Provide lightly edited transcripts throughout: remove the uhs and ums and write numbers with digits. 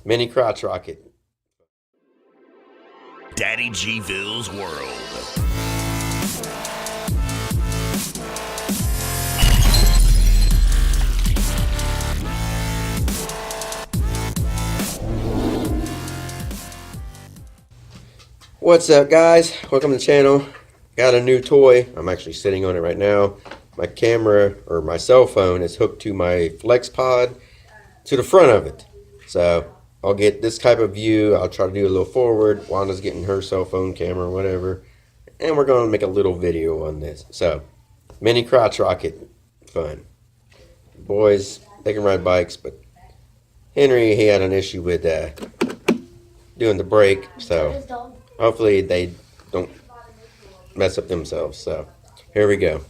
mini crotch rocket. DADDYGVILLE'S world. What's up, guys? Welcome to the channel. Got a new toy. I'm actually sitting on it right now. My camera, or my cell phone, is hooked to my Flex Pod to the front of it. So I'll get this type of view. I'll try to do a little forward. Wanda's getting her cell phone camera or whatever. And we're going to make a little video on this. So, mini crotch rocket fun. Boys, they can ride bikes, but Henry, he had an issue with doing the brake. So hopefully they don't mess up themselves. So here we go.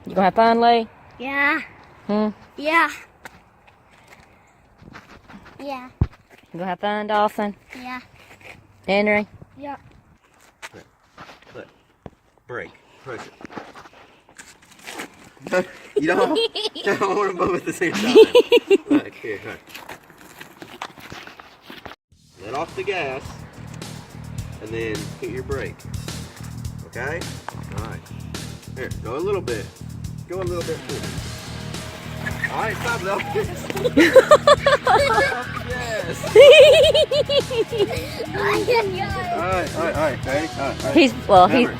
You gonna have fun, Lee? Yeah. Yeah. Yeah. You gonna have fun, Dawson? Yeah. Henry? Yeah. Look. Brake. Push it. You don't want them both at the same time. Look, here, look. Let off the gas, and then hit your brake. Okay? Alright. Here, go a little bit. Go a little bit forward. Alright, stop though. Yes. Alright, ready? Alright. He's, well, he's,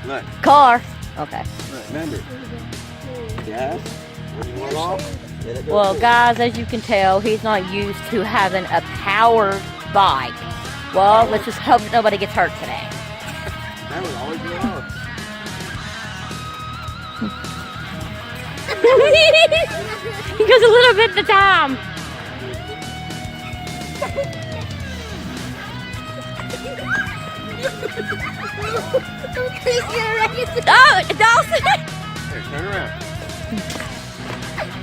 Look, car. Okay. look, remember. Gas, when you want off, let it go. Well, guys, as you can tell, he's not used to having a powered bike. Well, let's just hope that nobody gets hurt today. That would always be off. He goes a little bit at a time. Oh, Dawson! Here, turn around.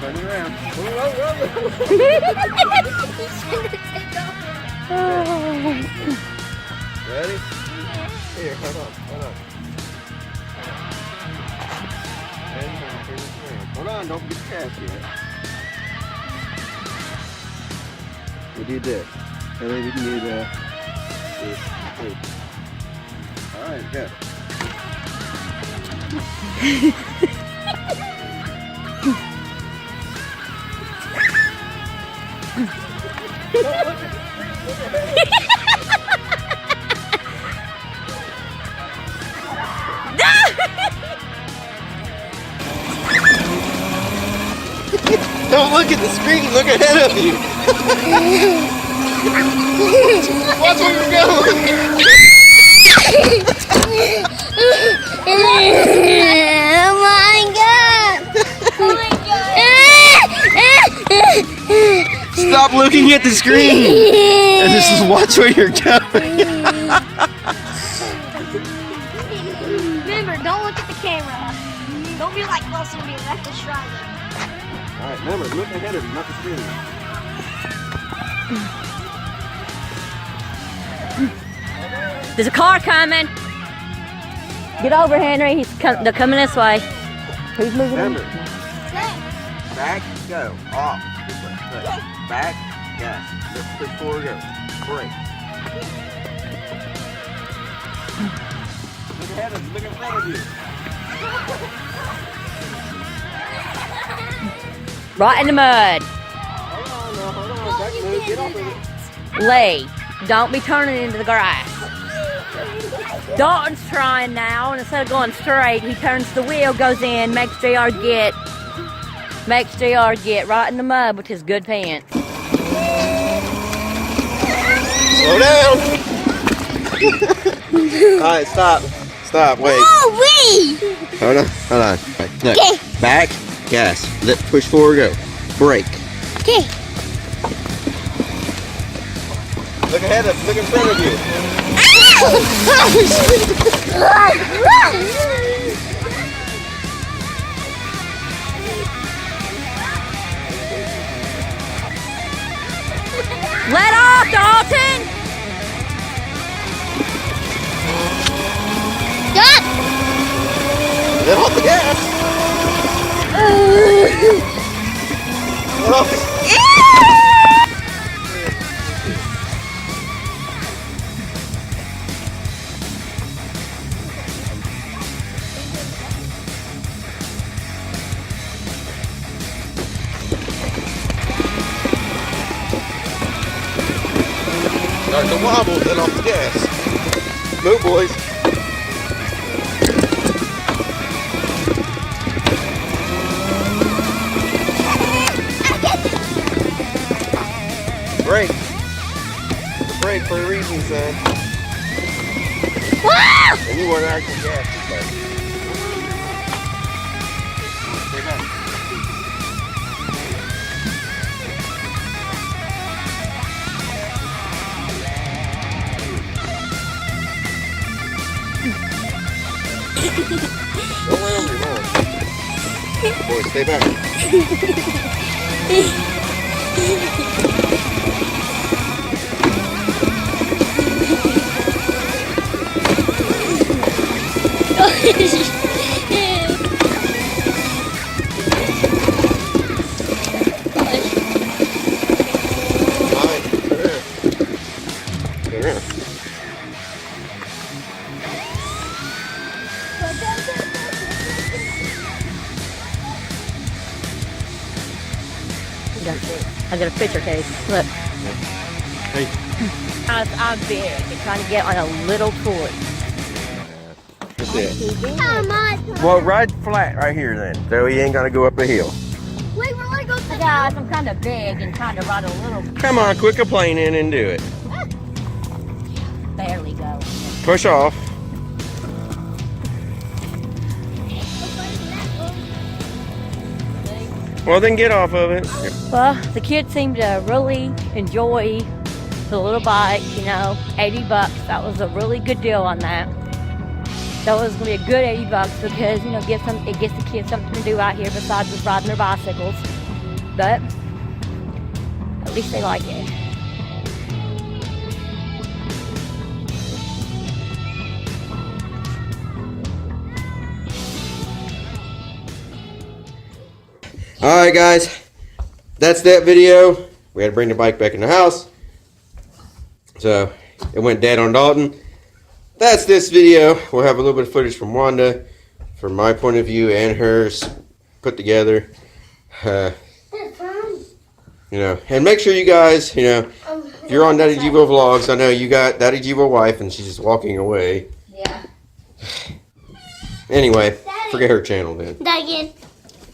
Turn it around. Whoa. Ready? Here, hold on. Hold on, don't get the cash yet. We'll do this. And then we can do this. Alright, go. Don't look at the screen, look ahead of you. Watch where you're going. Oh my god! Oh my god! Stop looking at the screen and just watch where you're going. Remember, don't look at the camera. Don't be like Wilson and be reckless driving. Alright, remember, look ahead of you, not the screen. There's a car coming. Get over, Henry. They're coming this way. Who's moving? Remember, back, go, off. This way. Look. Back, gas. Push forward, go. Brake. Look ahead of you, look in front of you. Right in the mud. Hold on. Back move, get off of it. Lee, don't be turning into the grass. Dalton's trying now, and instead of going straight, he turns the wheel, goes in, makes JR get right in the mud with his good pants. Slow down. Alright, stop. Stop, wait. Oh, wait. Hold on, hold on. Right, look. Okay. Back, gas. Push forward, go. Brake. Okay. Look ahead of, look in front of you. Let off, Dalton! Stop. Let off the gas. Let off the Start to wobble, let off the gas. Move, boys. Brake. Brake for a reason, son. Wow. And you weren't actually gas. Stay back. Don't run over your mom. Boys, stay back. Alright, turn around. Turn around. I got a picture case. Look. Hey. I'm big and trying to get on a little toy. That's it. Come on. Well, ride flat right here then. So he ain't gotta go up a hill. Wait, we're gonna go to Guys, I'm kind of big and trying to ride a little. Come on, quit complaining and do it. Barely go. Push off. Well, then get off of it. Well, the kids seem to really enjoy the little bike, you know, 80 bucks. That was a really good deal on that. That was gonna be a good 80 bucks because, you know, it gets the kids something to do out here besides just riding their bicycles. But at least they like it. Alright guys, that's that video. We had to bring the bike back in the house. So it went dead on Dalton. That's this video. We'll have a little bit of footage from Wanda, from my point of view and hers put together. You know, and make sure you guys, you know, if you're on Daddy Givo Vlogs, I know you got Daddy Givo wife and she's just walking away. Yeah. Anyway, forget her channel then. that again.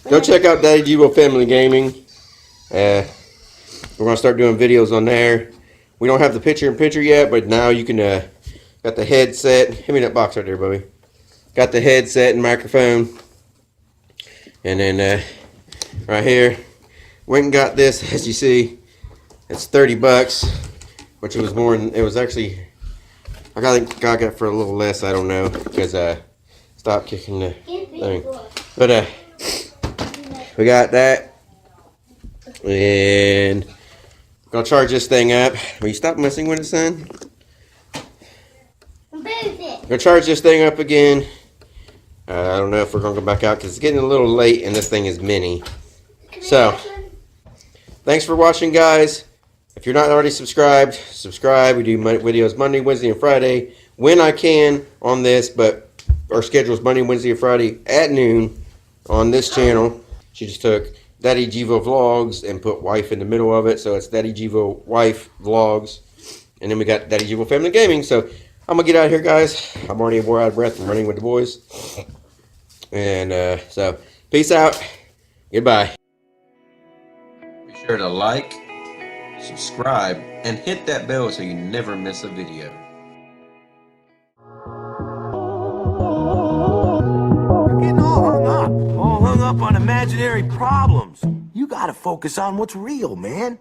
Go check out Daddy Givo Family Gaming. We're going to start doing videos on there. We don't have the picture-in-picture yet, but now you can, got the headset. Give me that box right there, Bobby. Got the headset and microphone. And then, right here, went and got this, as you see. It's 30 bucks, which it was more than, it was actually, I got it for a little less, I don't know, because, stopped kicking the thing. But, we got that, and gonna charge this thing up. Will you stop messing with it, son? Gonna charge this thing up again. I don't know if we're gonna go back out because it's getting a little late, and this thing is mini. So, thanks for watching, guys. If you're not already subscribed, subscribe. We do videos Monday, Wednesday, and Friday when I can on this, but our schedule is Monday, Wednesday, and Friday at noon on this channel. She just took Daddy Givo Vlogs and put wife in the middle of it, so it's Daddy Givo Wife Vlogs. And then we got Daddy Givo Family Gaming. So I'm gonna get out of here, guys. I'm already more out of breath from running with the boys. And so peace out. Goodbye. Be sure to like, subscribe, and hit that bell so you never miss a video. imaginary problems. You gotta focus on what's real, man.